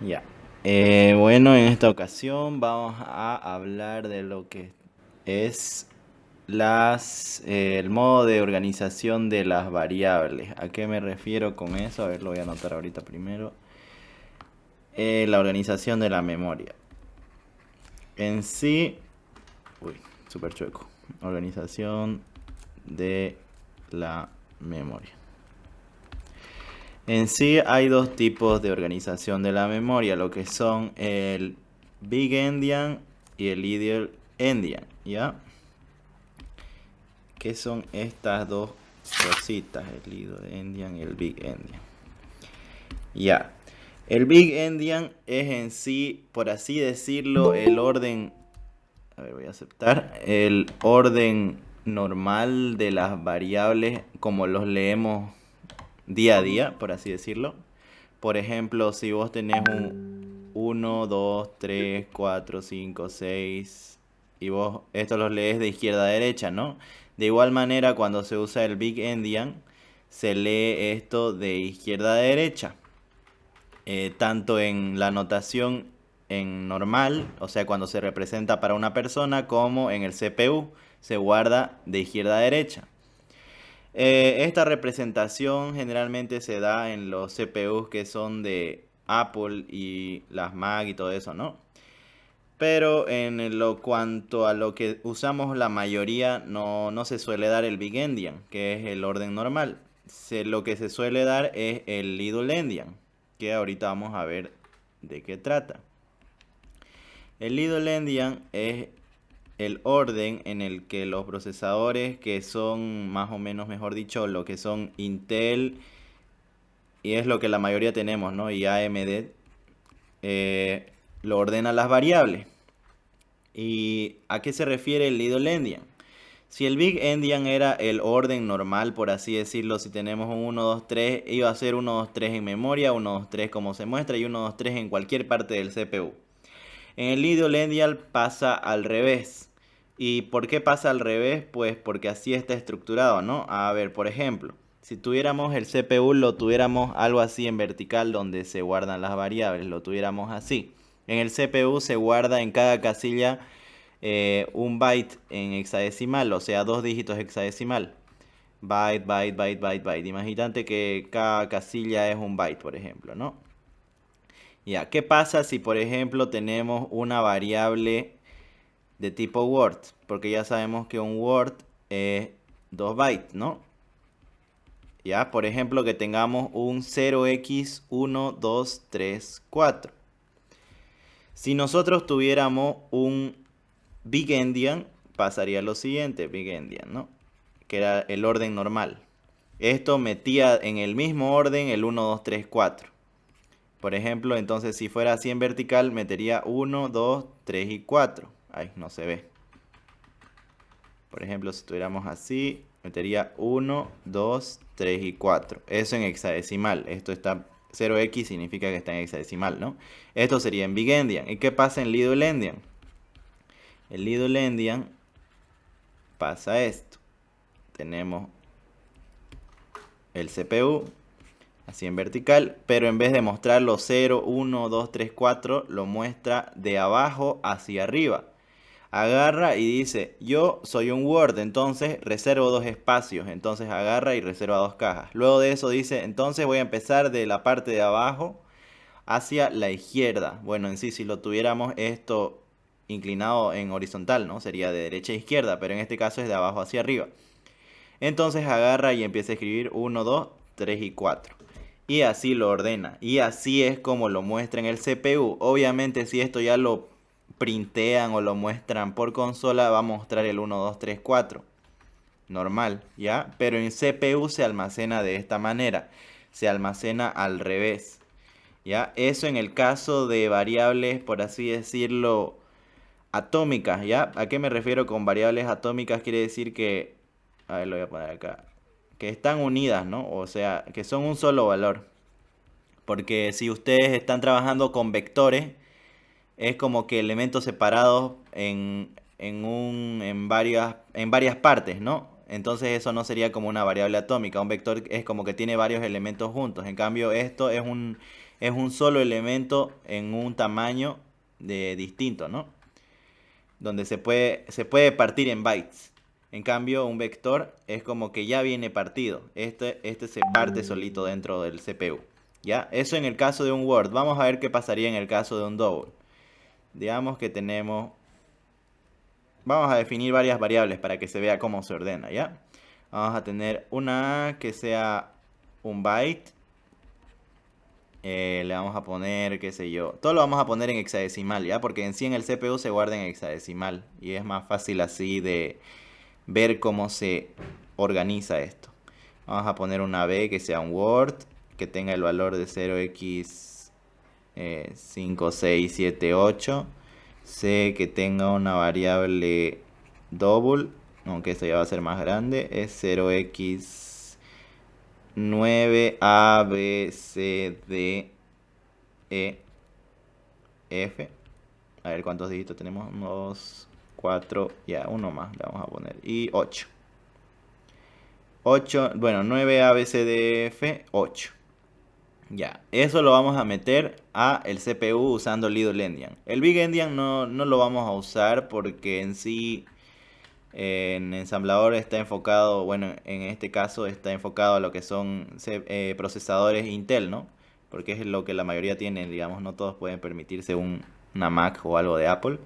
Ya. Bueno, en esta ocasión vamos a hablar de lo que es el modo de organización de las variables. ¿A qué me refiero con eso? A ver, lo voy a anotar ahorita primero. La organización de la memoria. En sí, uy, súper chueco. Organización de la memoria. En sí hay dos tipos de organización de la memoria, lo que son el Big Endian y el Little Endian, ¿ya? ¿Qué son estas dos cositas? El Little Endian y el Big Endian. Ya. El Big Endian es en sí, por así decirlo, el orden. A ver, voy a aceptar. El orden normal de las variables como los leemos día a día, por así decirlo. Por ejemplo, si vos tenés un 1, 2, 3, 4, 5, 6 y vos esto los lees de izquierda a derecha, ¿no? De igual manera, cuando se usa el Big Endian, se lee esto de izquierda a derecha. Tanto en la notación en normal, o sea, cuando se representa para una persona, como en el CPU, se guarda de izquierda a derecha. Esta representación generalmente se da en los CPUs que son de Apple y las Mac y todo eso, ¿no? Pero en lo cuanto a lo que usamos la mayoría no se suele dar el Big Endian, que es el orden normal. Lo que se suele dar es el Little Endian, que ahorita vamos a ver de qué trata. El Little Endian es el orden en el que los procesadores que son más o menos, mejor dicho, lo que son Intel, y es lo que la mayoría tenemos, ¿no? Y AMD, lo ordena las variables. ¿Y a qué se refiere el Little Endian? Si el Big Endian era el orden normal, por así decirlo, si tenemos un 1, 2, 3, iba a ser 1, 2, 3 en memoria, 1, 2, 3 como se muestra y 1, 2, 3 en cualquier parte del CPU. En el Little Endian pasa al revés. ¿Y por qué pasa al revés? Pues porque así está estructurado, ¿no? A ver, por ejemplo, si tuviéramos el CPU, lo tuviéramos algo así en vertical donde se guardan las variables, lo tuviéramos así. En el CPU se guarda en cada casilla un byte en hexadecimal, o sea, dos dígitos hexadecimal. Byte, byte, byte, byte, byte. Imagínate que cada casilla es un byte, por ejemplo, ¿no? Ya, ¿qué pasa si por ejemplo tenemos una variable de tipo Word? Porque ya sabemos que un Word es 2 bytes, ¿no? Ya, por ejemplo, que tengamos un 0x1234. Si nosotros tuviéramos un Big Endian, pasaría lo siguiente, Big Endian, ¿no? Que era el orden normal. Esto metía en el mismo orden el 1, 2, 3, 4. Por ejemplo, entonces si fuera así en vertical, metería 1, 2, 3 y 4. Ay, no se ve. Por ejemplo, si tuviéramos así, metería 1, 2, 3 y 4. Eso en hexadecimal. Esto está 0x, significa que está en hexadecimal, ¿no? Esto sería en Big Endian. ¿Y qué pasa en Little Endian? En Little Endian pasa esto. Tenemos el CPU así en vertical, pero en vez de mostrarlo 0, 1, 2, 3, 4, lo muestra de abajo hacia arriba. Agarra y dice, yo soy un Word, entonces reservo dos espacios, entonces agarra y reserva dos cajas. Luego de eso dice, entonces voy a empezar de la parte de abajo hacia la izquierda. Bueno, en sí, si lo tuviéramos esto inclinado en horizontal, ¿no? Sería de derecha a izquierda, pero en este caso es de abajo hacia arriba. Entonces agarra y empieza a escribir 1, 2, 3 y 4. Y así lo ordena. Y así es como lo muestra en el CPU. Obviamente si esto ya lo printean o lo muestran por consola, va a mostrar el 1, 2, 3, 4. Normal, ¿ya? Pero en CPU se almacena de esta manera. Se almacena al revés. ¿Ya? Eso en el caso de variables, por así decirlo, atómicas, ¿ya? ¿A qué me refiero con variables atómicas? Quiere decir que, a ver, lo voy a poner acá, que están unidas, ¿no? O sea, que son un solo valor. Porque si ustedes están trabajando con vectores, es como que elementos separados en varias partes, ¿no? Entonces eso no sería como una variable atómica. Un vector es como que tiene varios elementos juntos. En cambio, esto es es un solo elemento en un tamaño distinto, ¿no? Donde se puede partir en bytes. En cambio, un vector es como que ya viene partido. Este se parte solito dentro del CPU. ¿Ya? Eso en el caso de un Word. Vamos a ver qué pasaría en el caso de un double. Digamos que tenemos... Vamos a definir varias variables para que se vea cómo se ordena, ¿ya? Vamos a tener una que sea un byte. Le vamos a poner, qué sé yo. Todo lo vamos a poner en hexadecimal, ¿ya? Porque en sí en el CPU se guarda en hexadecimal. Y es más fácil así de ver cómo se organiza esto. Vamos a poner una B que sea un Word, que tenga el valor de 0x5678. C que tenga una variable double, aunque esto ya va a ser más grande, es 0x9 B C D E F. A ver cuántos dígitos tenemos. 2, 4, ya, uno más le vamos a poner. Y 8. 8, bueno, 9 A B C D F, 8. Ya, eso lo vamos a meter a el CPU usando Little Endian. El Big Endian no lo vamos a usar porque en sí en ensamblador está enfocado, bueno, en este caso está enfocado a lo que son procesadores Intel, ¿no? Porque es lo que la mayoría tiene, digamos, no todos pueden permitirse una Mac o algo de Apple.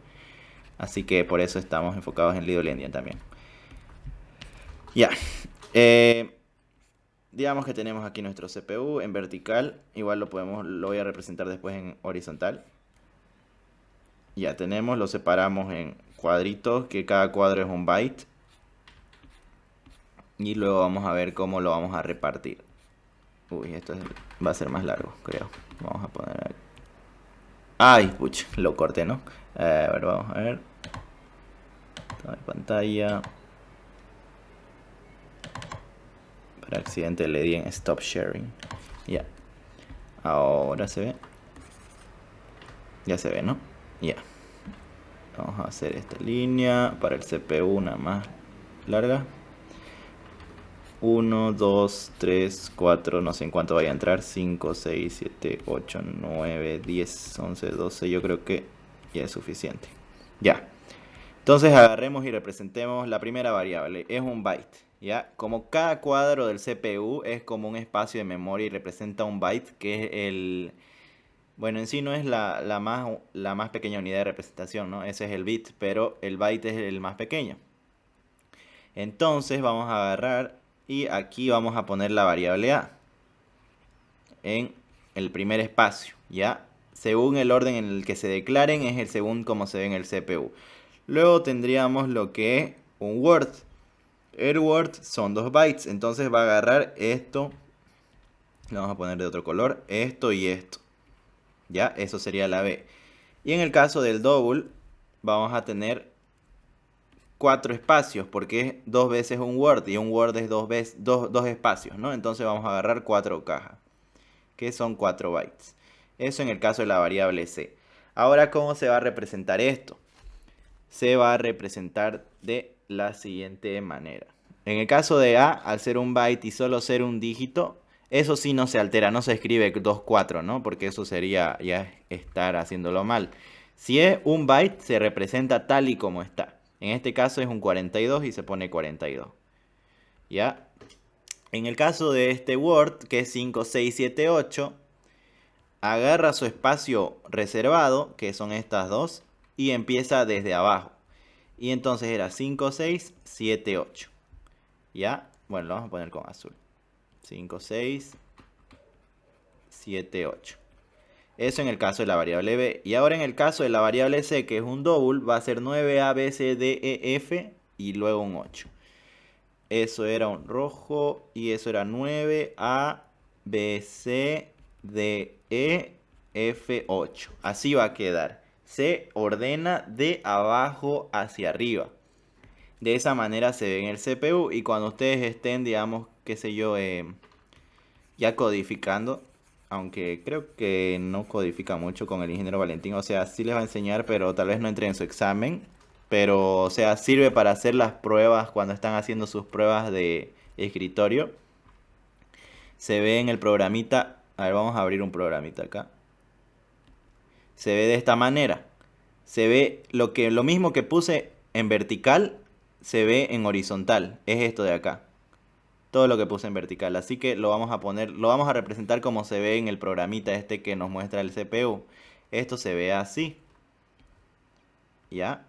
Así que por eso estamos enfocados en Little Endian también. Ya. Digamos que tenemos aquí nuestro CPU en vertical. Igual lo voy a representar después en horizontal. Ya tenemos, lo separamos en cuadritos, que cada cuadro es un byte. Y luego vamos a ver cómo lo vamos a repartir. Uy, esto va a ser más largo, creo. Vamos a poner aquí. Ay, pucha, lo corté, ¿no? A ver, vamos a ver. Toma de pantalla. Por accidente le di en Stop Sharing. Ya. Ahora se ve. Ya se ve, ¿no? Ya. Vamos a hacer esta línea para el CPU, una más larga. 1, 2, 3, 4, no sé en cuánto vaya a entrar. 5, 6, 7, 8, 9, 10, 11, 12. Yo creo que ya es suficiente. Ya. Entonces agarremos y representemos la primera variable. Es un byte. ¿Ya? Como cada cuadro del CPU es como un espacio de memoria y representa un byte, que es el... Bueno, en sí no es la más pequeña unidad de representación, ¿no? Ese es el bit, pero el byte es el más pequeño. Entonces vamos a agarrar y aquí vamos a poner la variable A en el primer espacio, ¿ya? Según el orden en el que se declaren es el según como se ve en el CPU. Luego tendríamos lo que es un word. El word son 2 bytes, entonces va a agarrar esto, le vamos a poner de otro color, esto y esto. ¿Ya? Eso sería la B. Y en el caso del double, vamos a tener 4 espacios, porque es 2 veces un word, y un word es 2 espacios, ¿no? Entonces vamos a agarrar 4 cajas, que son 4 bytes. Eso en el caso de la variable C. Ahora, ¿cómo se va a representar esto? Se va a representar de la siguiente manera. En el caso de A, al ser un byte y solo ser un dígito, eso sí no se altera, no se escribe 24, ¿no? Porque eso sería ya estar haciéndolo mal. Si es un byte, se representa tal y como está. En este caso es un 42 y se pone 42. ¿Ya? En el caso de este Word, que es 5, 6, 7, 8, agarra su espacio reservado, que son estas dos, y empieza desde abajo. Y entonces era 5, 6, 7, 8. ¿Ya? Bueno, lo vamos a poner con azul. 5, 6, 7, 8. Eso en el caso de la variable B. Y ahora en el caso de la variable C, que es un double, va a ser 9A, B, C, D, E, F y luego un 8. Eso era un rojo y eso era 9A, B, C, D, E, F, 8. Así va a quedar. Se ordena de abajo hacia arriba. De esa manera se ve en el CPU y cuando ustedes estén, digamos, qué sé yo, ya codificando, aunque creo que no codifica mucho con el ingeniero Valentín, o sea, sí les va a enseñar, pero tal vez no entre en su examen, pero, o sea, sirve para hacer las pruebas cuando están haciendo sus pruebas de escritorio. Se ve en el programita A ver, vamos a abrir un programita acá. Se ve de esta manera. Se ve lo mismo que puse en vertical, se ve en horizontal. Es esto de acá. Todo lo que puse en vertical. Así que lo vamos a representar como se ve en el programita este que nos muestra el CPU. Esto se ve así. ¿Ya?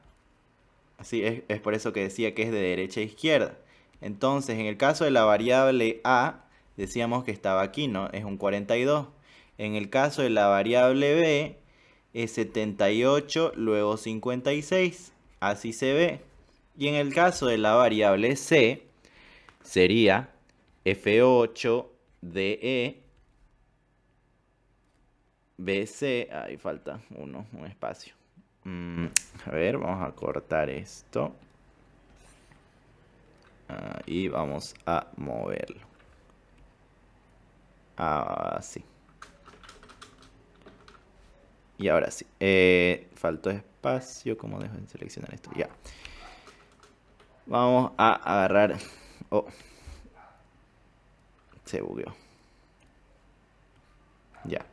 Así es por eso que decía que es de derecha a izquierda. Entonces, en el caso de la variable A, decíamos que estaba aquí, ¿no? Es un 42. En el caso de la variable B, es 78, luego 56. Así se ve. Y en el caso de la variable C, sería F8, DE, BC. Ahí falta un espacio. A ver, vamos a cortar esto. Y vamos a moverlo. Así. Y ahora sí. Faltó espacio. ¿Cómo dejo de seleccionar esto? Ya. Vamos a agarrar. Oh. Se bugueó. Ya.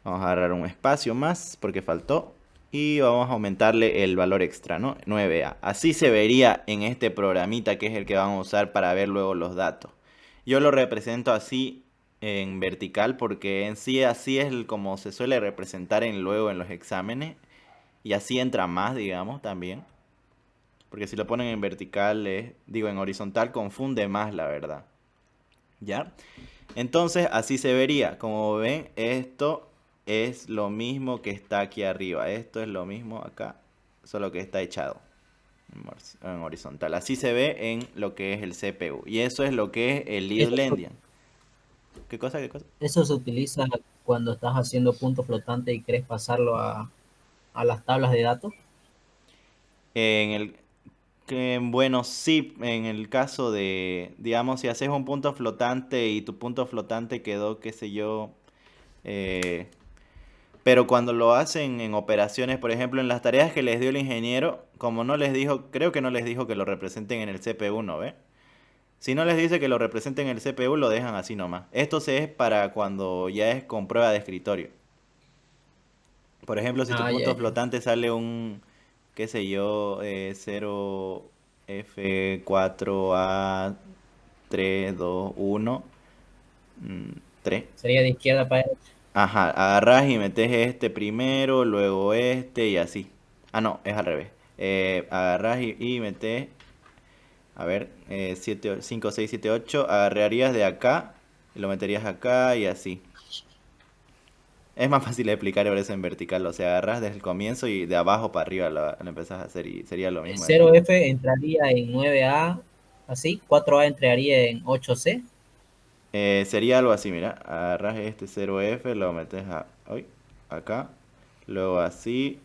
Vamos a agarrar un espacio más porque faltó. Y vamos a aumentarle el valor extra, ¿no? 9A. Así se vería en este programita que es el que vamos a usar para ver luego los datos. Yo lo represento así en vertical porque en sí así es como se suele representar luego en los exámenes. Y así entra más, digamos, también. Porque si lo ponen en vertical, en horizontal confunde más, la verdad. ¿Ya? Entonces así se vería. Como ven, esto es lo mismo que está aquí arriba. Esto es lo mismo acá, solo que está echado en horizontal. Así se ve en lo que es el CPU. Y eso es lo que es el Eso, Little Endian. ¿Qué cosa? ¿Qué cosa? eso se utiliza cuando estás haciendo punto flotante y quieres pasarlo a las tablas de datos. En el, bueno, sí, en el caso de, digamos, si haces un punto flotante y tu punto flotante quedó, qué sé yo, eh, pero cuando lo hacen en operaciones, por ejemplo, en las tareas que les dio el ingeniero, como no les dijo, creo que no les dijo que lo representen en el CPU, ¿no ve? Si no les dice que lo representen en el CPU, lo dejan así nomás. Esto se es para cuando ya es con prueba de escritorio. Por ejemplo, si tu Ah, ya, punto ya. flotante sale un, qué sé yo, 0F4A321, 3. Sería de izquierda para derecha. Ajá, agarrás y metes este primero, luego este y así. Ah, no, es al revés. Agarrás y metes, a ver, 5, 6, 7, 8. Agarrarías de acá y lo meterías acá y así. Es más fácil de explicar por eso en vertical. O sea, agarras desde el comienzo y de abajo para arriba lo empezás a hacer y sería lo mismo de esta manera. 0F entraría en 9A, así. 4A entraría en 8C. Sería algo así, mira. Agarras este 0F, lo metes acá. Luego así,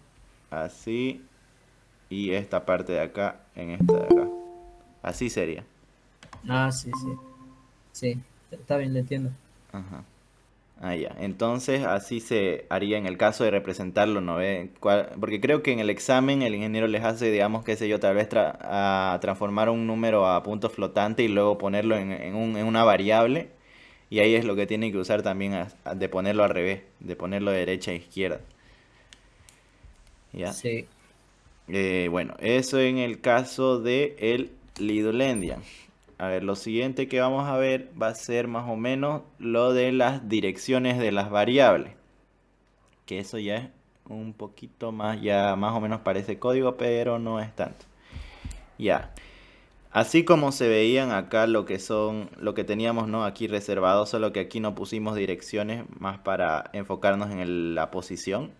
así. Y esta parte de acá en esta de acá. Así sería. Ah, sí, sí. Sí, está bien, lo entiendo. Ajá. Ah, ya. Entonces así se haría en el caso de representarlo, ¿no ve? Porque creo que en el examen el ingeniero les hace, digamos, qué sé yo, tal vez a transformar un número a punto flotante y luego ponerlo en una variable. Y ahí es lo que tienen que usar también de ponerlo al revés, de ponerlo de derecha a izquierda. ¿Ya? Sí. Bueno, eso en el caso de el Little Endian. A ver, lo siguiente que vamos a ver va a ser más o menos lo de las direcciones de las variables. Que eso ya es un poquito más, ya más o menos parece código, pero no es tanto. Ya. Así como se veían acá lo que teníamos, ¿no? Aquí reservado, solo que aquí no pusimos direcciones más para enfocarnos en la posición.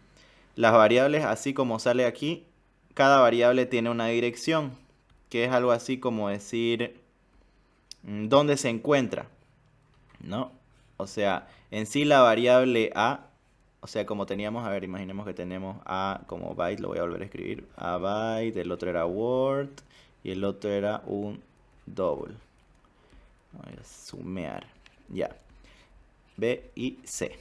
Las variables, así como sale aquí, cada variable tiene una dirección, que es algo así como decir dónde se encuentra, ¿no? O sea, en sí la variable A, o sea, como teníamos, a ver, imaginemos que tenemos A como byte, lo voy a volver a escribir, A byte, el otro era word y el otro era un double. Voy a sumear, ya, B y C.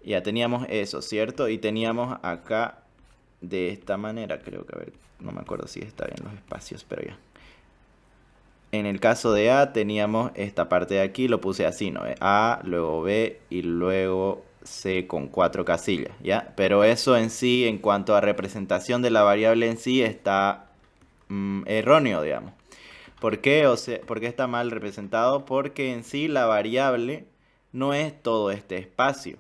Ya teníamos eso, ¿cierto? Y teníamos acá de esta manera, creo que, a ver, no me acuerdo si está bien los espacios, pero ya. En el caso de A teníamos esta parte de aquí, lo puse así, ¿no? A, luego B y luego C con 4 casillas, ¿ya? Pero eso en sí, en cuanto a representación de la variable en sí, está erróneo, digamos. ¿Por qué? O sea, ¿por qué está mal representado? Porque en sí la variable no es todo este espacio.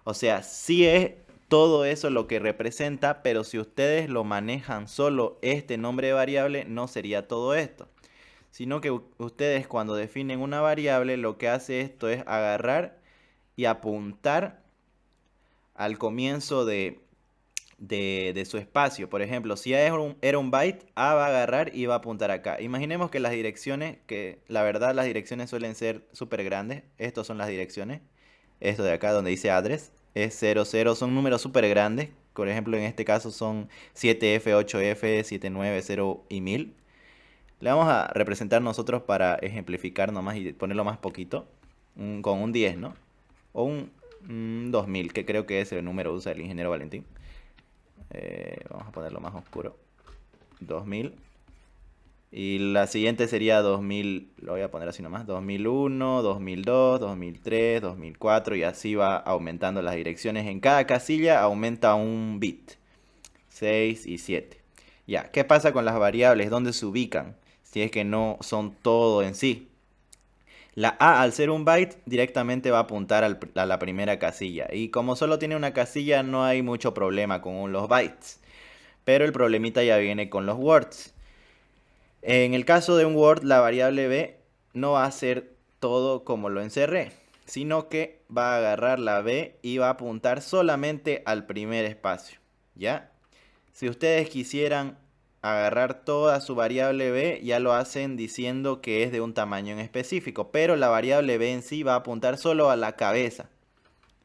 O sea, sí es todo eso lo que representa, pero si ustedes lo manejan solo este nombre de variable, no sería todo esto. Sino que ustedes cuando definen una variable, lo que hace esto es agarrar y apuntar al comienzo de su espacio. Por ejemplo, si A era un byte, A va a agarrar y va a apuntar acá. Imaginemos que las direcciones, que la verdad las direcciones suelen ser súper grandes. Estas son las direcciones. Esto de acá donde dice address es 00, son números súper grandes. Por ejemplo, en este caso son 7F, 8F, 790 y 1000. Le vamos a representar nosotros para ejemplificar nomás y ponerlo más poquito. Con un 10, ¿no? O un 2000, que creo que ese número usa el ingeniero Valentín. Vamos a ponerlo más oscuro. 2000. Y la siguiente sería 2000, lo voy a poner así nomás, 2001, 2002, 2003, 2004 y así va aumentando las direcciones. En cada casilla aumenta un bit, 6 y 7. Ya, ¿qué pasa con las variables? ¿Dónde se ubican? Si es que no son todo en sí. La A, al ser un byte, directamente va a apuntar a la primera casilla. Y como solo tiene una casilla, no hay mucho problema con los bytes. Pero el problemita ya viene con los words. En el caso de un word, la variable b no va a ser todo como lo encerré, sino que va a agarrar la b y va a apuntar solamente al primer espacio. ¿Ya? Si ustedes quisieran agarrar toda su variable b, ya lo hacen diciendo que es de un tamaño en específico, pero la variable b en sí va a apuntar solo a la cabeza,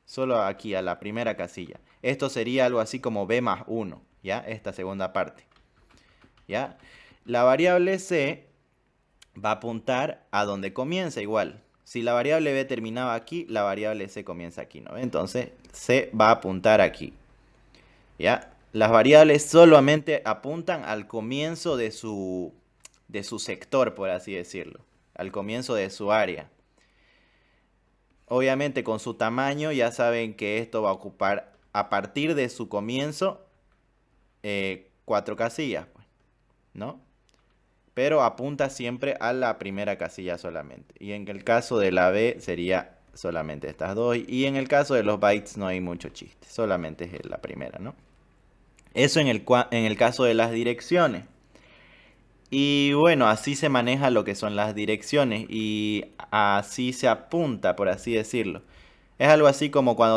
solo aquí, a la primera casilla. Esto sería algo así como b más 1, ¿ya? Esta segunda parte, ¿ya? La variable c va a apuntar a donde comienza igual. Si la variable b terminaba aquí, la variable c comienza aquí, ¿no? Entonces, c va a apuntar aquí, ¿ya? Las variables solamente apuntan al comienzo de su sector, por así decirlo, al comienzo de su área. Obviamente con su tamaño ya saben que esto va a ocupar a partir de su comienzo 4 casillas, pues, ¿no? Pero apunta siempre a la primera casilla solamente. Y en el caso de la B sería solamente estas dos. Y en el caso de los bytes no hay mucho chiste, solamente es la primera, ¿no? Eso en el caso de las direcciones. Y bueno, así se maneja lo que son las direcciones y así se apunta, por así decirlo. Es algo así como cuando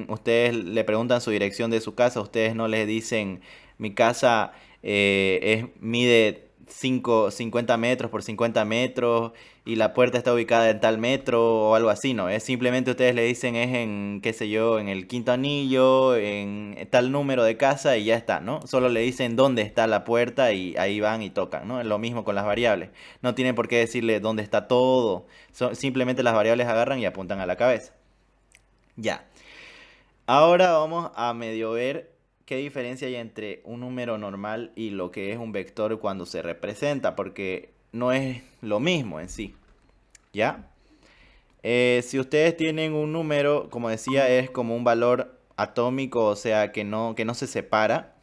ustedes le preguntan su dirección de su casa, ustedes no les dicen, mi casa mide 50 metros por 50 metros y la puerta está ubicada en tal metro o algo así, ¿no? Es simplemente ustedes le dicen es en, qué sé yo, en el quinto anillo, en tal número de casa y ya está, ¿no? Solo le dicen dónde está la puerta y ahí van y tocan, ¿no? Es lo mismo con las variables. No tienen por qué decirle dónde está todo. Simplemente las variables agarran y apuntan a la cabeza. Ya. Ahora vamos a medio ver qué diferencia hay entre un número normal y lo que es un vector cuando se representa, porque no es lo mismo en sí. ¿Ya? Si ustedes tienen un número, como decía, es como un valor atómico, o sea, que no se separa,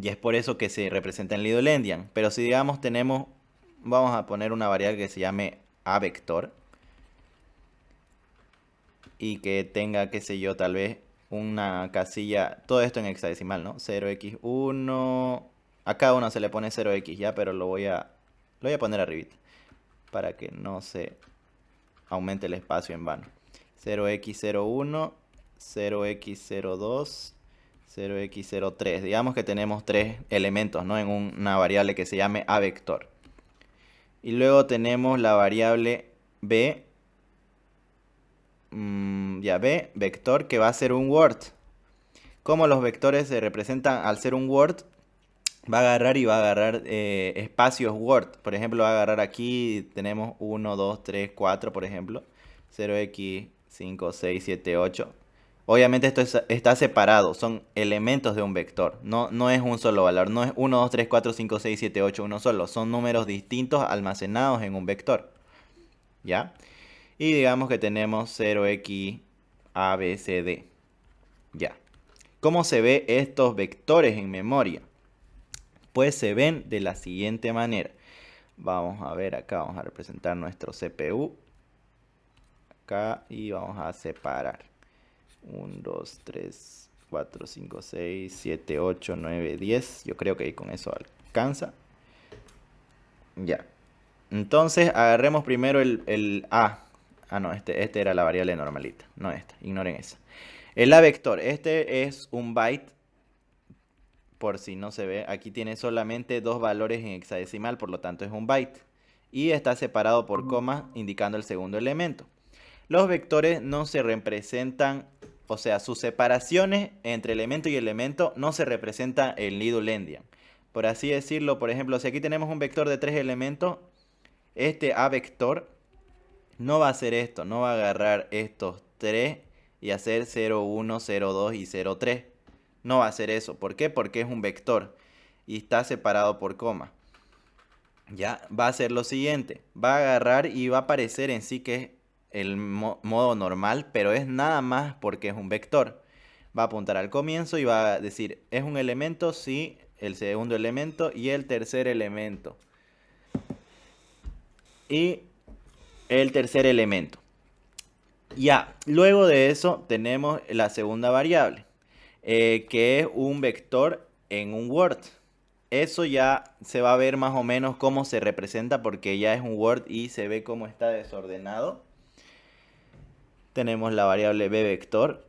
y es por eso que se representa en Lido-Endian. Pero si digamos vamos a poner una variable que se llame a vector, y que tenga, qué sé yo, tal vez una casilla, todo esto en hexadecimal, ¿no? 0x1, a cada uno se le pone 0x ya, pero lo voy a poner arribita para que no se aumente el espacio en vano. 0x01, 0x02, 0x03. Digamos que tenemos tres elementos, ¿no? En una variable que se llame a vector. Y luego tenemos la variable b, ya b, vector, que va a ser un word. Como los vectores se representan al ser un word, va a agarrar y va a agarrar espacios word. Por ejemplo, va a agarrar aquí, tenemos 1, 2, 3, 4, por ejemplo. 0x, 5, 6, 7, 8. Obviamente está separado, son elementos de un vector, no es un solo valor, no es 1, 2, 3, 4, 5, 6, 7, 8, uno solo, son números distintos almacenados en un vector, ¿ya? Y digamos que tenemos 0x, a, b, c, d, ya. ¿Cómo se ve estos vectores en memoria? Pues se ven de la siguiente manera. Vamos a ver acá, vamos a representar nuestro CPU. Acá y vamos a separar. 1, 2, 3, 4, 5, 6, 7, 8, 9, 10. Yo creo que con eso alcanza. Ya. Entonces agarremos primero el A. Ah, no, este era la variable normalita. No esta, ignoren esa. El A vector, este es un byte. Por si no se ve, aquí tiene solamente dos valores en hexadecimal, por lo tanto es un byte. Y está separado por comas, indicando el segundo elemento. Los vectores no se representan, o sea, sus separaciones entre elemento y elemento no se representan en Lidu-Endian. Por así decirlo, por ejemplo, si aquí tenemos un vector de 3 elementos, este A vector no va a hacer esto, no va a agarrar estos 3 y hacer 0, 1, 0, 2 y 0, 3. No va a hacer eso. ¿Por qué? Porque es un vector y está separado por coma. Ya, va a hacer lo siguiente. Va a agarrar y va a aparecer en sí que es el modo normal, pero es nada más porque es un vector. Va a apuntar al comienzo y va a decir, ¿es un elemento? Sí, el segundo elemento y el tercer elemento. Y el tercer elemento. Ya, luego de eso tenemos la segunda variable, que es un vector en un Word. Eso ya se va a ver más o menos cómo se representa porque ya es un Word y se ve cómo está desordenado. Tenemos la variable b vector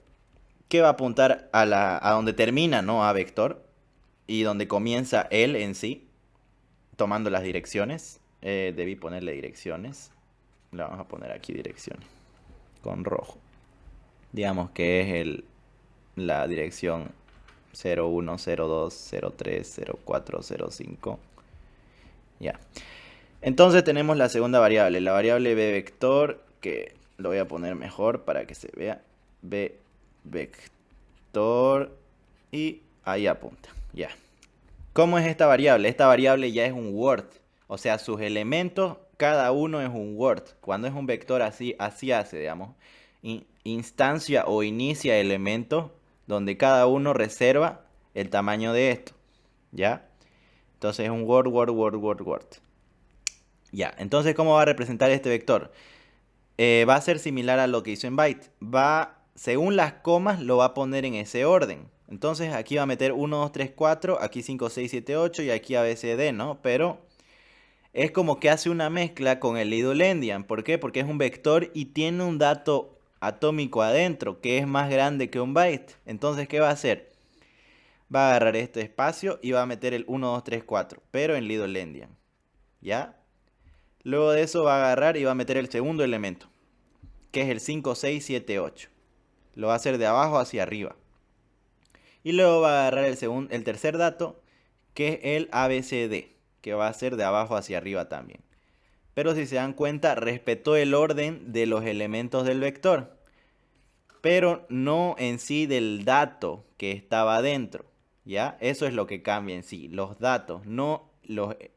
que va a apuntar a donde termina, ¿no? A vector y donde comienza él en sí, tomando las direcciones. Debí ponerle direcciones. Le vamos a poner aquí direcciones con rojo. Digamos que es la dirección 01, 02, 03, 04, 05. Ya. Entonces tenemos la segunda variable, la variable b vector, que lo voy a poner mejor para que se vea. B vector y ahí apunta. Ya. ¿Cómo es esta variable? Esta variable ya es un Word. O sea, sus elementos, cada uno es un Word. Cuando es un vector así hace, digamos. Instancia o inicia elementos donde cada uno reserva el tamaño de esto. ¿Ya? Entonces es un Word, Word, Word, Word, Word. Ya, entonces ¿cómo va a representar este vector? Va a ser similar a lo que hizo en byte. Según las comas, lo va a poner en ese orden. Entonces aquí va a meter 1, 2, 3, 4, aquí 5, 6, 7, 8 y aquí ABCD, ¿no? Pero es como que hace una mezcla con el Lidu-Endian. ¿Por qué? Porque es un vector y tiene un dato atómico adentro que es más grande que un byte. Entonces, ¿qué va a hacer? Va a agarrar este espacio y va a meter el 1, 2, 3, 4, pero en Lidu-Endian. ¿Ya? Luego de eso va a agarrar y va a meter el segundo elemento, que es el 5, 6, 7, 8. Lo va a hacer de abajo hacia arriba. Y luego va a agarrar el tercer dato, que es el ABCD, que va a ser de abajo hacia arriba también. Pero si se dan cuenta, respetó el orden de los elementos del vector, pero no en sí del dato que estaba dentro. ¿Ya? Eso es lo que cambia en sí, los datos, no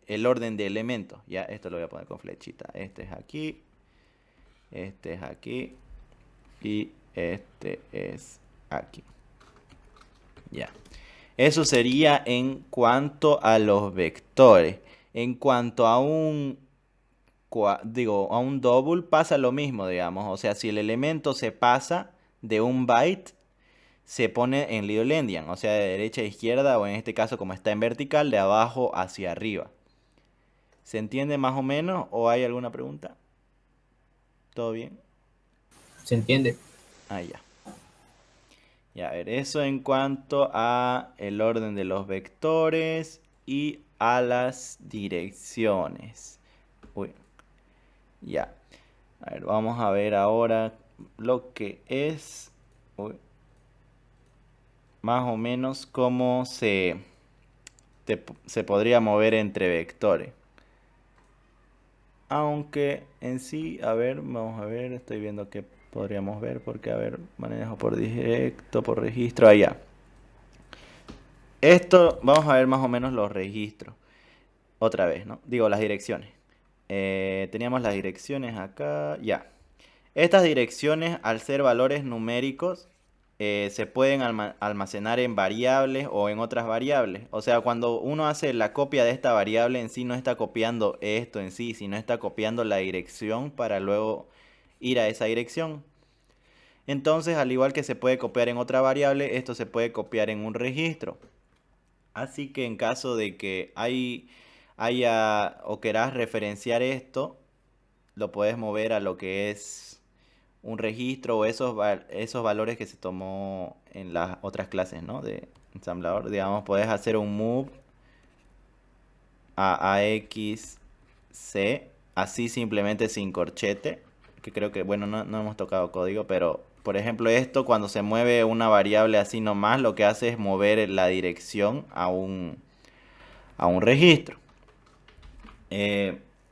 el orden de elementos. Ya, esto lo voy a poner con flechita. Este es aquí y este es aquí. Ya. Eso sería en cuanto a los vectores. En cuanto a a un double pasa lo mismo, digamos. O sea, si el elemento se pasa de un byte, se pone en Lidu-Endian. O sea, de derecha a izquierda o en este caso como está en vertical, de abajo hacia arriba. ¿Se entiende más o menos o hay alguna pregunta? ¿Todo bien? ¿Se entiende? Ah, ya. Ya, a ver, eso en cuanto a el orden de los vectores y a las direcciones. Uy, ya. A ver, vamos a ver ahora lo que es más o menos cómo se podría mover entre vectores. Aunque en sí, a ver, vamos a ver, estoy viendo qué Podríamos ver porque, a ver, manejo por directo, por registro, allá. Esto, vamos a ver más o menos los registros. Otra vez, ¿no? Digo, las direcciones. Teníamos las direcciones acá, ya. Estas direcciones, al ser valores numéricos, se pueden almacenar en variables o en otras variables. O sea, cuando uno hace la copia de esta variable en sí, no está copiando esto en sí, sino está copiando la dirección para luego ir a esa dirección. Entonces, al igual que se puede copiar en otra variable, esto se puede copiar en un registro. Así que en caso de que haya o querás referenciar esto, lo puedes mover a lo que es un registro o esos valores que se tomó en las otras clases, ¿no? De ensamblador. Digamos, puedes hacer un move a AXC, así simplemente sin corchete, que creo que, bueno, no hemos tocado código, pero por ejemplo esto cuando se mueve una variable así nomás, lo que hace es mover la dirección a un registro.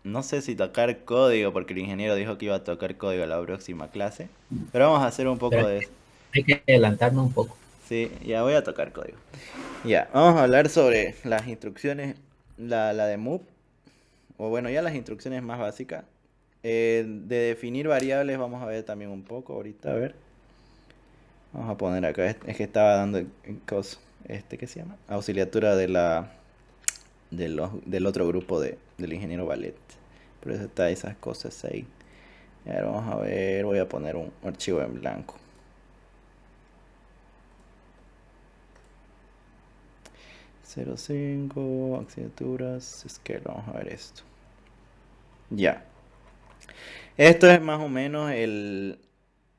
No sé si tocar código, porque el ingeniero dijo que iba a tocar código a la próxima clase, pero vamos a hacer un poco Pero de eso. hay que adelantarnos un poco. Sí, ya voy a tocar código. Ya, vamos a hablar sobre las instrucciones, la de move, o bueno, ya las instrucciones más básicas. De definir variables vamos a ver también un poco ahorita, a ver. Vamos a poner acá, es que estaba dando el coso, ¿qué se llama? Auxiliatura del otro grupo del ingeniero Ballet. Por eso está esas cosas ahí. A ver, vamos a ver, voy a poner un archivo en blanco. 05, auxiliaturas, scale, vamos a ver esto. Ya. Esto es más o menos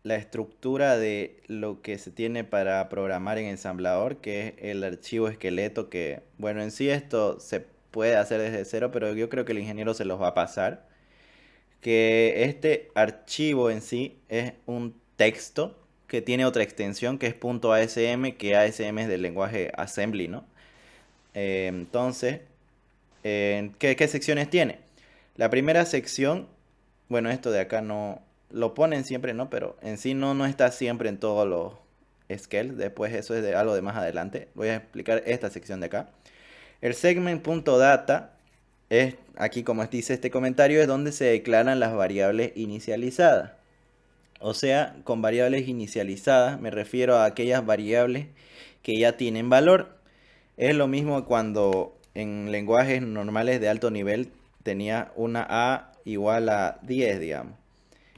la estructura de lo que se tiene para programar en ensamblador, que es el archivo esqueleto que, bueno, en sí esto se puede hacer desde cero, pero yo creo que el ingeniero se los va a pasar. Que este archivo en sí es un texto que tiene otra extensión que es .asm, que ASM es del lenguaje assembly, ¿no? Entonces, ¿qué secciones tiene? La primera sección, bueno, esto de acá no lo ponen siempre, ¿no? Pero en sí no está siempre en todos los scales. Después eso es de algo de más adelante. Voy a explicar esta sección de acá. El segment.data es, aquí como dice este comentario, es donde se declaran las variables inicializadas. O sea, con variables inicializadas me refiero a aquellas variables que ya tienen valor. Es lo mismo cuando en lenguajes normales de alto nivel tenía una A igual a 10, digamos.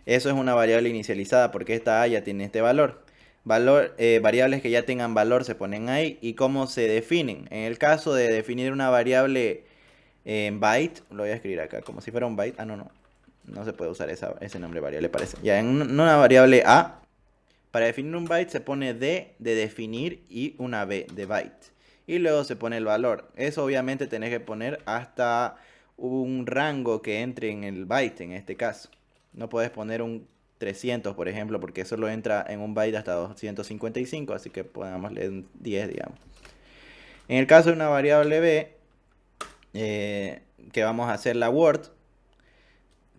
Eso es una variable inicializada porque esta A ya tiene este valor. Variables que ya tengan valor se ponen ahí. ¿Y cómo se definen? En el caso de definir una variable en byte, lo voy a escribir acá como si fuera un byte. Ah, no se puede usar ese nombre variable, parece. Ya, en una variable A, para definir un byte se pone D de definir y una B de byte. Y luego se pone el valor. Eso obviamente tenés que poner hasta un rango que entre en el byte en este caso. No puedes poner un 300, por ejemplo, porque solo entra en un byte hasta 255, así que podemos leer 10, digamos. En el caso de una variable B, que vamos a hacer la word,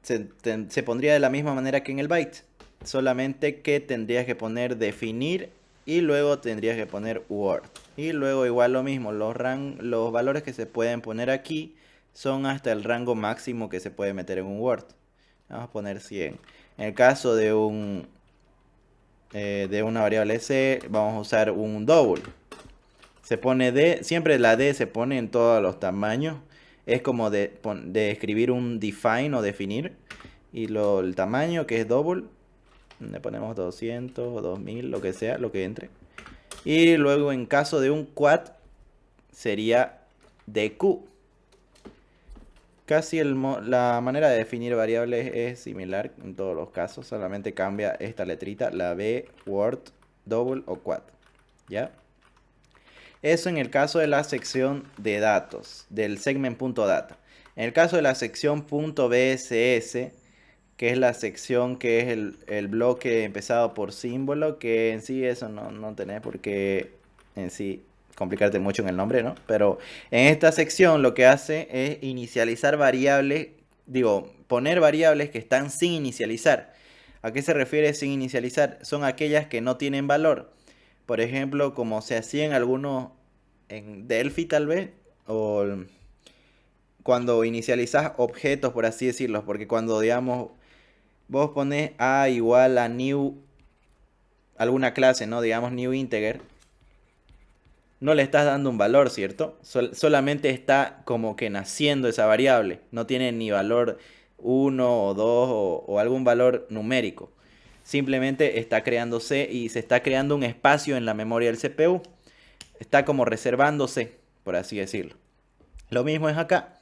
se pondría de la misma manera que en el byte, solamente que tendrías que poner definir y luego tendrías que poner word. Y luego igual lo mismo, los valores que se pueden poner aquí son hasta el rango máximo que se puede meter en un word. Vamos a poner 100. En el caso de de una variable C, vamos a usar un double. Se pone D, siempre la D se pone en todos los tamaños. Es como de escribir un define o definir. Y el tamaño que es double, le ponemos 200 o 2000, lo que sea, lo que entre. Y luego en caso de un quad sería DQ. Casi la manera de definir variables es similar en todos los casos, solamente cambia esta letrita, la B, word, double o quad. ¿Ya? Eso en el caso de la sección de datos, del segment.data. En el caso de la sección .bss, que es la sección que es el bloque empezado por símbolo, que en sí eso no tenés por qué en sí complicarte mucho en el nombre, ¿no? Pero en esta sección lo que hace es inicializar variables, poner variables que están sin inicializar. ¿A qué se refiere sin inicializar? Son aquellas que no tienen valor. Por ejemplo, como se hacía en algunos, en Delphi tal vez, o cuando inicializas objetos, por así decirlo, porque cuando, digamos, vos pones a igual a new, alguna clase, ¿no? Digamos new integer, no le estás dando un valor, ¿cierto? Solamente está como que naciendo esa variable, no tiene ni valor 1 o 2 o algún valor numérico. Simplemente está creándose y se está creando un espacio en la memoria del CPU. Está como reservándose, por así decirlo. Lo mismo es acá.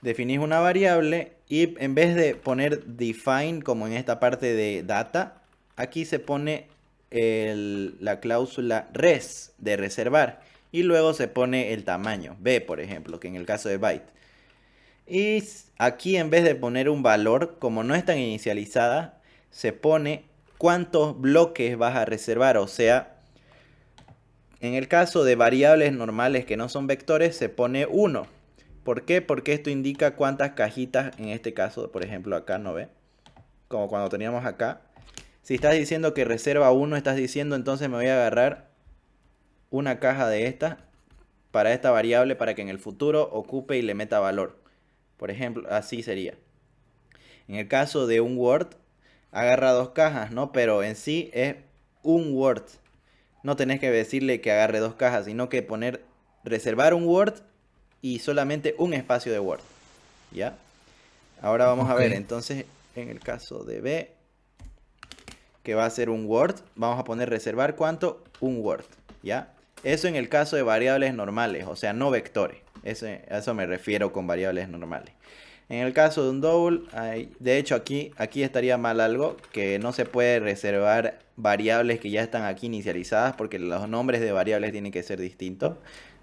Definís una variable y en vez de poner define como en esta parte de data, aquí se pone la cláusula res de reservar y luego se pone el tamaño, b por ejemplo, que en el caso de byte. Y aquí en vez de poner un valor, como no están inicializadas, se pone cuántos bloques vas a reservar, o sea, en el caso de variables normales que no son vectores, se pone 1. ¿Por qué? Porque esto indica cuántas cajitas, en este caso, por ejemplo, acá, ¿no ve? Como cuando teníamos acá. Si estás diciendo que reserva 1, estás diciendo entonces me voy a agarrar una caja de esta para esta variable para que en el futuro ocupe y le meta valor. Por ejemplo, así sería. En el caso de un Word, agarra dos cajas, ¿no? Pero en sí es un Word. No tenés que decirle que agarre dos cajas, sino que poner, reservar un Word y solamente un espacio de Word. ¿Ya? Ahora vamos a ver, Ok. entonces en el caso de B, que va a ser un Word, vamos a poner reservar ¿cuánto? Un Word. ¿Ya? Eso en el caso de variables normales, o sea, no vectores. A eso me refiero con variables normales. En el caso de un double, de hecho aquí estaría mal algo, que no se puede reservar variables que ya están aquí inicializadas, porque los nombres de variables tienen que ser distintos.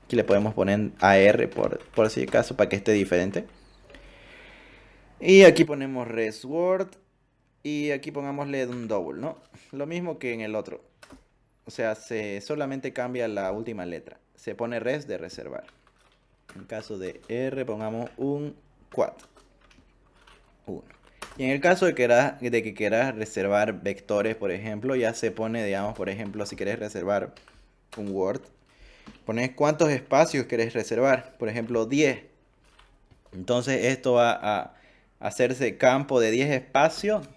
Aquí le podemos poner AR por si acaso para que esté diferente. Y aquí ponemos resword y aquí pongámosle un double, ¿no? Lo mismo que en el otro. O sea, solamente cambia la última letra. Se pone res de reservar. En caso de R pongamos un 4. 1. Y en el caso de que quieras reservar vectores, por ejemplo, ya se pone, digamos, por ejemplo, si querés reservar un Word, pones cuántos espacios querés reservar, por ejemplo, 10. Entonces esto va a hacerse campo de 10 espacios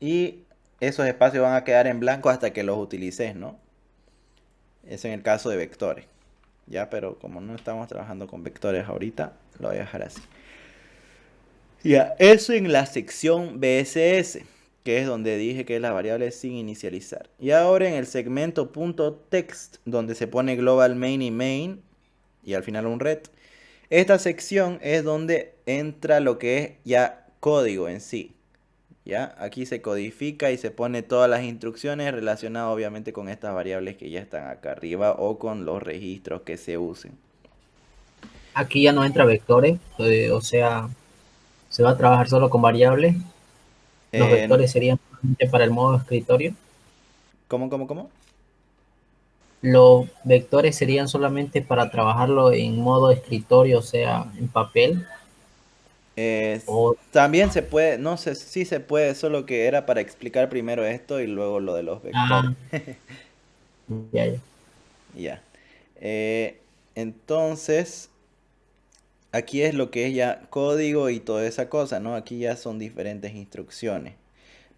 y esos espacios van a quedar en blanco hasta que los utilices, ¿no? Eso en el caso de vectores. Ya, pero como no estamos trabajando con vectores ahorita, lo voy a dejar así. Ya, eso en la sección BSS, que es donde dije que es la variable sin inicializar. Y ahora en el segmento .text, donde se pone global main y main, y al final un red. Esta sección es donde entra lo que es ya código en sí. ¿Ya? Aquí se codifica y se pone todas las instrucciones relacionadas obviamente con estas variables que ya están acá arriba o con los registros que se usen. Aquí ya no entra vectores, o sea, se va a trabajar solo con variables. Los Eh, vectores serían solamente para el modo escritorio. ¿Cómo? Los vectores serían solamente para trabajarlo en modo escritorio, o sea, en papel. Eh, O, También se puede, no sé si se puede, solo que era para explicar primero esto y luego lo de los vectores. ah, ya, ya. Ya. Eh, entonces, aquí es lo que es ya código y toda esa cosa, ¿no? Aquí ya son diferentes instrucciones.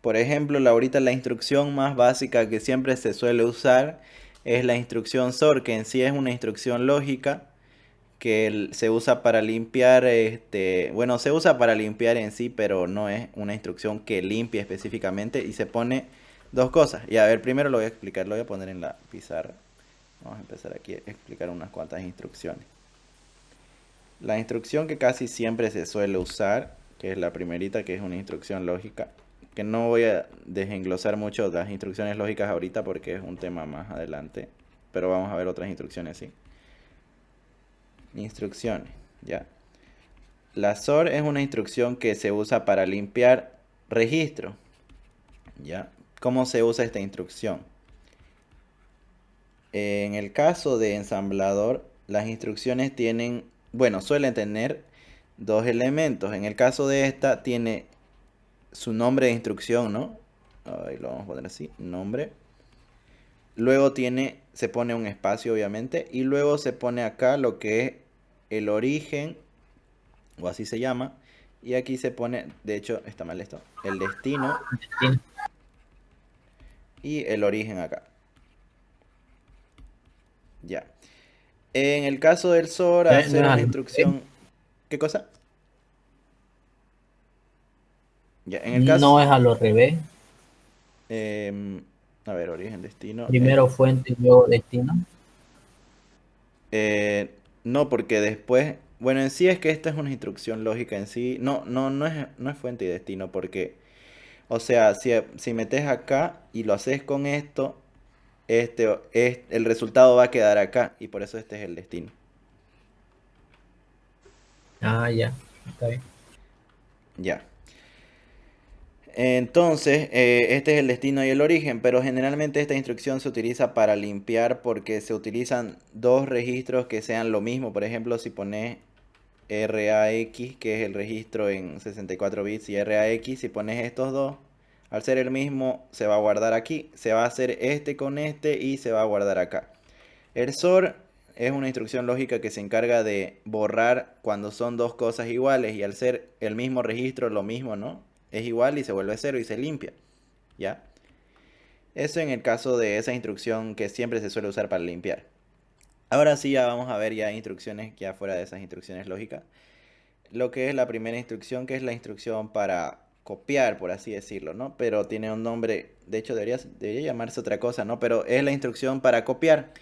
Por ejemplo, ahorita la instrucción más básica que siempre se suele usar es la instrucción SOR, que en sí es una instrucción lógica que se usa para limpiar, bueno, se usa para limpiar en sí, pero no es una instrucción que limpie específicamente y se pone dos cosas. Y a ver, primero lo voy a explicar, lo voy a poner en la pizarra. Vamos a empezar aquí a explicar unas cuantas instrucciones. La instrucción que casi siempre se suele usar, que es la primerita, que es una instrucción lógica, que no voy a desenglosar mucho las instrucciones lógicas ahorita porque es un tema más adelante, pero vamos a ver otras instrucciones, sí. Instrucciones, ya. La SOR es una instrucción que se usa para limpiar registro, ya. ¿Cómo se usa esta instrucción? En el caso de ensamblador, las instrucciones tienen, bueno, suelen tener dos elementos. En el caso de esta tiene su nombre de instrucción, ¿no? Ahí lo vamos a poner así, nombre. Luego se pone un espacio, obviamente, y luego se pone acá lo que es el origen, o así se llama, y aquí se pone, de hecho, está mal esto, el destino Sí. y el origen acá. Ya. En el caso del SOR, No hacer es una al instrucción... ¿Qué cosa? Ya, en el no caso... es a lo revés. A ver, origen, destino. Primero fuente y luego destino. No, porque después... Bueno, en sí es que esta es una instrucción lógica en sí. No es fuente y destino, porque... O sea, si metes acá y lo haces con esto, el resultado va a quedar acá, y por eso este es el destino. Ah, ya. Está bien. Ya. Entonces, este es el destino y el origen, pero generalmente esta instrucción se utiliza para limpiar porque se utilizan dos registros que sean lo mismo. Por ejemplo, si pones RAX, que es el registro en 64 bits, y RAX, si pones estos dos, al ser el mismo, se va a guardar aquí. Se va a hacer este con este y se va a guardar acá. El SOR es una instrucción lógica que se encarga de borrar cuando son dos cosas iguales, y al ser el mismo registro, lo mismo, ¿no? Es igual y se vuelve cero y se limpia, ¿ya? Eso en el caso de esa instrucción que siempre se suele usar para limpiar. Ahora sí, ya vamos a ver ya instrucciones ya fuera de esas instrucciones lógicas. Lo que es la primera instrucción, que es la instrucción para copiar, por así decirlo, ¿no? Pero tiene un nombre, de hecho debería llamarse otra cosa, ¿no? Pero es la instrucción para copiar,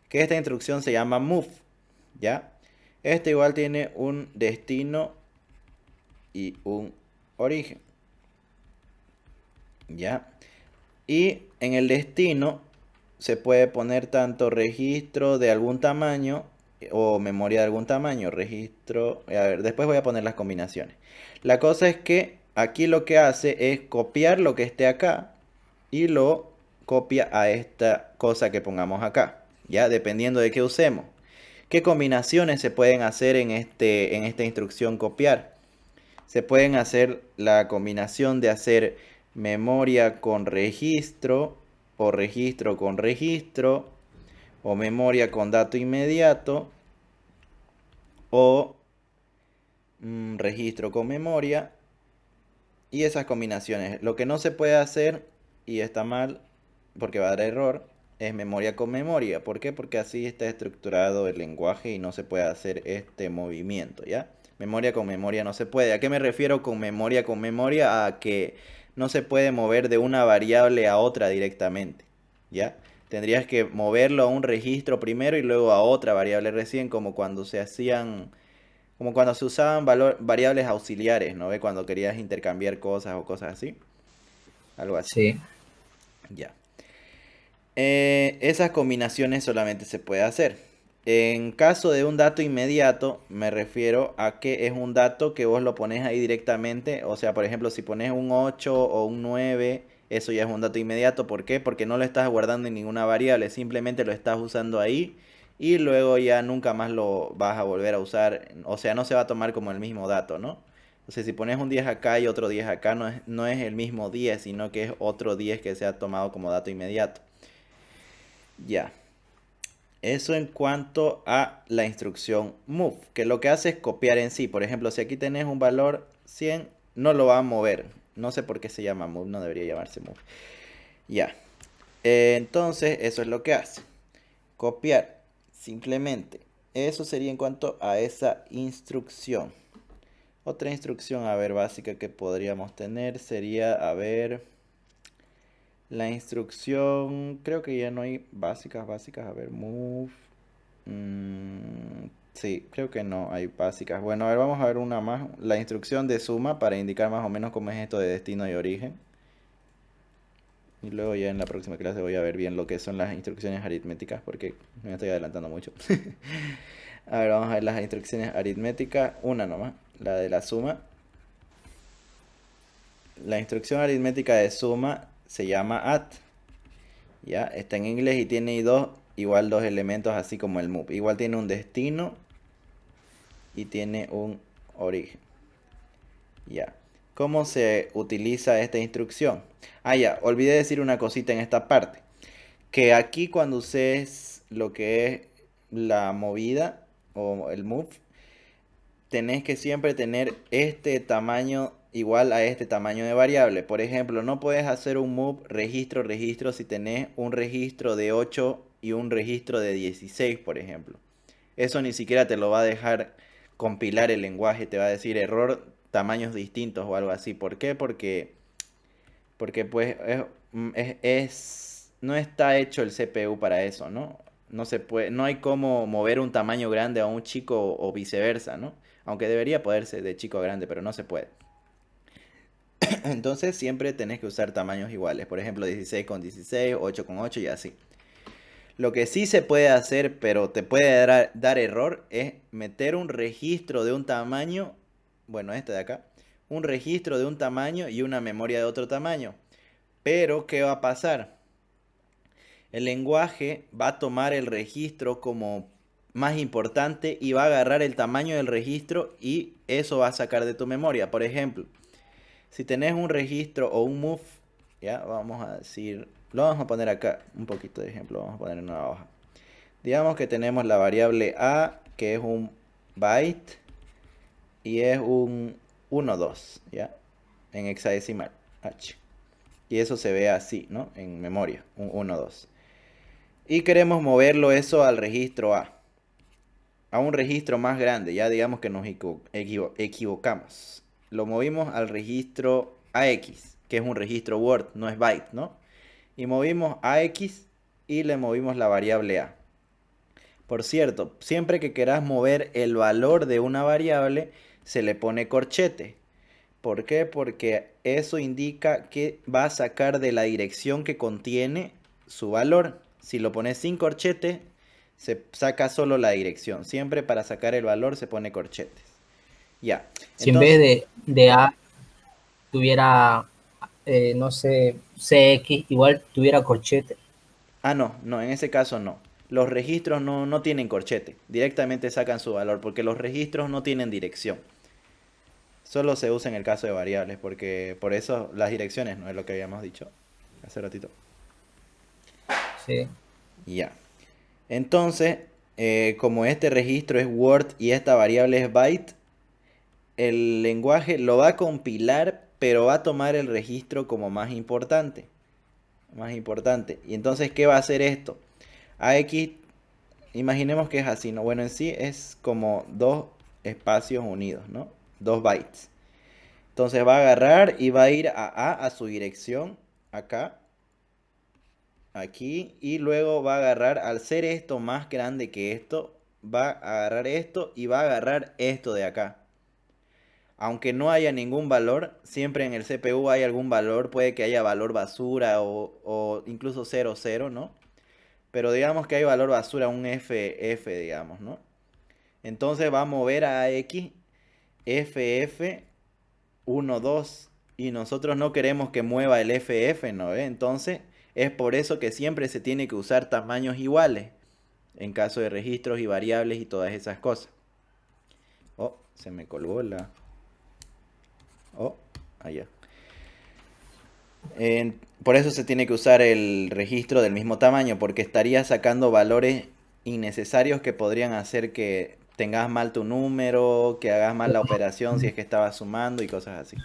que esta instrucción se llama move, ¿ya? Este igual tiene un destino y un origen, ¿ya? Y en el destino se puede poner tanto registro de algún tamaño o memoria de algún tamaño, registro, a ver, después voy a poner las combinaciones. La cosa es que aquí lo que hace es copiar lo que esté acá y lo copia a esta cosa que pongamos acá, ya dependiendo de qué usemos. ¿Qué combinaciones se pueden hacer en esta instrucción copiar? Se pueden hacer la combinación de hacer memoria con registro, o registro con registro, o memoria con dato inmediato, o registro con memoria, y esas combinaciones. Lo que no se puede hacer, y está mal, porque va a dar error, es memoria con memoria. ¿Por qué? Porque así está estructurado el lenguaje y no se puede hacer este movimiento, ¿ya? Memoria con memoria no se puede. ¿A qué me refiero con memoria con memoria? A que no se puede mover de una variable a otra directamente, ¿ya? Tendrías que moverlo a un registro primero y luego a otra variable recién, como cuando se usaban variables auxiliares, ¿no ve? Cuando querías intercambiar cosas o cosas así. Algo así. Sí. Ya. Esas combinaciones solamente se puede hacer. En caso de un dato inmediato, me refiero a que es un dato que vos lo pones ahí directamente. O sea, por ejemplo, si pones un 8 o un 9, eso ya es un dato inmediato. ¿Por qué? Porque no lo estás guardando en ninguna variable, simplemente lo estás usando ahí y luego ya nunca más lo vas a volver a usar. O sea, no se va a tomar como el mismo dato, ¿no? O sea, si pones un 10 acá y otro 10 acá, no es el mismo 10, sino que es otro 10 que se ha tomado como dato inmediato. Ya. Eso en cuanto a la instrucción move, que lo que hace es copiar en sí. Por ejemplo, si aquí tenés un valor 100, no lo va a mover. No sé por qué se llama move, no debería llamarse move. Ya. Entonces, eso es lo que hace. Copiar. Simplemente. Eso sería en cuanto a esa instrucción. Otra instrucción, a ver, básica que podríamos tener sería, a ver, la instrucción, creo que ya no hay básicas, a ver, move. Sí, creo que no hay básicas. Bueno, a ver, vamos a ver una más. La instrucción de suma para indicar más o menos cómo es esto de destino y origen. Y luego ya en la próxima clase voy a ver bien lo que son las instrucciones aritméticas porque me estoy adelantando mucho. A ver, vamos a ver las instrucciones aritméticas. Una nomás, la de la suma. La instrucción aritmética de suma se llama add. Ya, está en inglés y tiene igual dos elementos así como el move. Igual tiene un destino y tiene un origen. Ya. ¿Cómo se utiliza esta instrucción? Ah, ya, olvidé decir una cosita en esta parte. Que aquí cuando uses lo que es la movida o el move, tenés que siempre tener este tamaño igual a este tamaño de variable. Por ejemplo, no puedes hacer un move registro, registro si tenés un registro de 8 y un registro de 16, por ejemplo. Eso ni siquiera te lo va a dejar compilar el lenguaje, te va a decir error, tamaños distintos o algo así. ¿Por qué? Porque pues no está hecho el CPU para eso, ¿no? No se puede, no hay cómo mover un tamaño grande a un chico o viceversa, ¿no? Aunque debería poderse de chico a grande, pero no se puede. Entonces siempre tenés que usar tamaños iguales. Por ejemplo, 16 con 16, 8 con 8 y así. Lo que sí se puede hacer, pero te puede dar error, es meter un registro de un tamaño, bueno, este de acá, un registro de un tamaño y una memoria de otro tamaño. Pero, ¿qué va a pasar? El lenguaje va a tomar el registro como más importante y va a agarrar el tamaño del registro y eso va a sacar de tu memoria. Por ejemplo, si tenés un registro o un move, ya vamos a decir, lo vamos a poner acá, un poquito de ejemplo, vamos a poner en una hoja. Digamos que tenemos la variable a, que es un byte y es un 1, 2, ¿ya? En hexadecimal, h. Y eso se ve así, ¿no? En memoria, un 1, 2. Y queremos moverlo eso al registro a un registro más grande, ya digamos que nos equivocamos. Lo movimos al registro AX, que es un registro Word, no es byte, ¿no? Y movimos AX y le movimos la variable A. Por cierto, siempre que quieras mover el valor de una variable, se le pone corchete. ¿Por qué? Porque eso indica que va a sacar de la dirección que contiene su valor. Si lo pones sin corchete, se saca solo la dirección. Siempre para sacar el valor se pone corchetes. Ya. Si en vez de A tuviera, no sé, CX, igual tuviera corchete. Ah, no, no, en ese caso no. Los registros no tienen corchete. Directamente sacan su valor porque los registros no tienen dirección. Solo se usa en el caso de variables porque por eso las direcciones no es lo que habíamos dicho hace ratito. Sí. Ya. Entonces, como este registro es Word y esta variable es byte, el lenguaje lo va a compilar, pero va a tomar el registro como más importante. Más importante. Y entonces, ¿qué va a hacer esto? AX, imaginemos que es así, ¿no? Bueno, en sí es como dos espacios unidos, ¿no? 2 bytes. Entonces va a agarrar y va a ir a su dirección, acá, aquí, y luego va a agarrar, al ser esto más grande que esto, va a agarrar esto y va a agarrar esto de acá. Aunque no haya ningún valor, siempre en el CPU hay algún valor, puede que haya valor basura o incluso 0, 0, ¿no? Pero digamos que hay valor basura, un FF, digamos, ¿no? Entonces va a mover a X, FF, 1, 2, y nosotros no queremos que mueva el FF, ¿no? Entonces es por eso que siempre se tiene que usar tamaños iguales en caso de registros y variables y todas esas cosas. Oh, se me colgó la... Oh, allá. Por eso se tiene que usar el registro del mismo tamaño, porque estaría sacando valores innecesarios que podrían hacer que tengas mal tu número, que hagas mal la operación si es que estabas sumando y cosas así.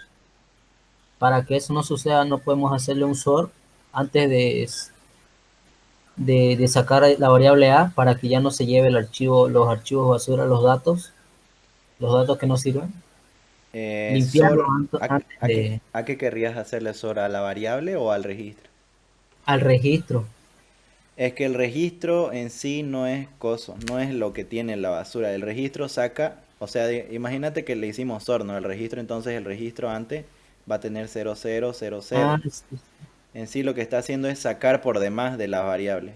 Para que eso no suceda, no podemos hacerle un sort antes de sacar la variable A para que ya no se lleve el archivo, los archivos basura, los datos que no sirven. Limpiarlo SOR, antes de a qué querrías hacerle SOR? ¿A la variable o al registro? al registro. Es que el registro en sí no es coso, no es lo que tiene la basura. El registro saca, o sea, imagínate que le hicimos SOR, ¿no? El registro, entonces el registro antes va a tener 0000. Ah, sí. En sí lo que está haciendo es sacar por demás de las variables.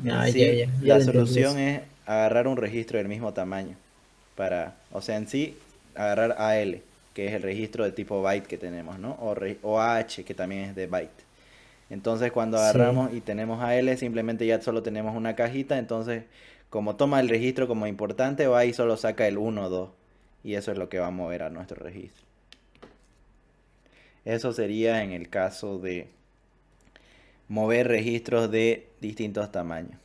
En Ah, ya, sí, ya, ya la lo entendí solución eso. es agarrar un registro del mismo tamaño. O sea, en sí, agarrar AL, que es el registro de tipo byte que tenemos, ¿no? O AH, que también es de byte. Entonces, cuando Sí. agarramos y tenemos AL, simplemente ya solo tenemos una cajita. Entonces, como toma el registro como importante, va y solo saca el 1 o 2. Y eso es lo que va a mover a nuestro registro. Eso sería en el caso de mover registros de distintos tamaños.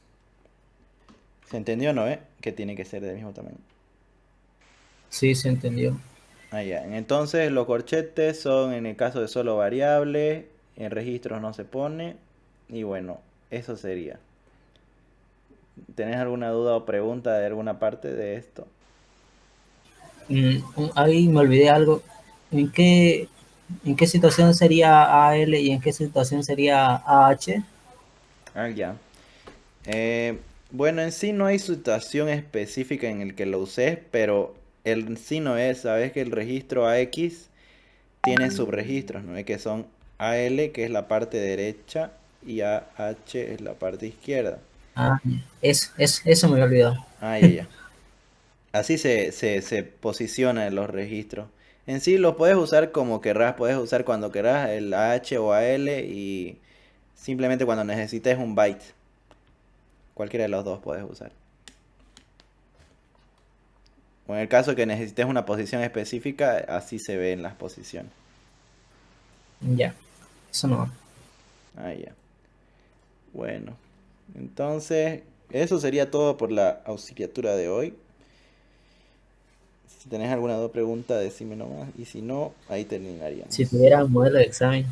¿Se entendió, no? Que tiene que ser del mismo tamaño. Sí, se entendió. Ya. Entonces los corchetes son en el caso de solo variable, en registros no se pone. Y bueno, eso sería. ¿Tenés alguna duda o pregunta de alguna parte de esto? Ahí me olvidé algo. ¿En qué, ¿En qué situación sería AL y en qué situación sería AH? Ya. Bueno, en sí no hay situación específica en el que lo uses, pero el sí no es, sabes que el registro AX tiene subregistros, ¿no? Que son AL, que es la parte derecha, y AH es la parte izquierda. Eso me había olvidado. Ya. Así se posiciona en los registros. En sí los puedes usar como querrás, puedes usar cuando querrás el AH o AL y simplemente cuando necesites un byte. Cualquiera de los dos puedes usar. O en el caso que necesites una posición específica, así se ven las posiciones. Ya, eso no. Ya. Bueno, entonces eso sería todo por la auxiliatura de hoy. Si tenés alguna otra pregunta, decime nomás. Y si no, ahí terminaríamos. Si tuviera un modelo de examen.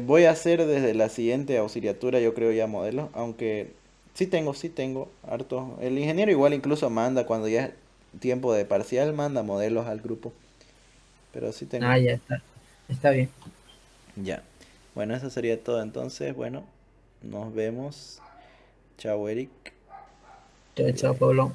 Voy a hacer desde la siguiente auxiliatura, yo creo ya modelos. Aunque sí tengo harto. El ingeniero igual incluso manda cuando ya es tiempo de parcial, manda modelos al grupo. Pero sí tengo. Ya está. Está bien. Ya. Bueno, eso sería todo entonces. Bueno, nos vemos. Chao, Eric. Chao, chao, Pablo.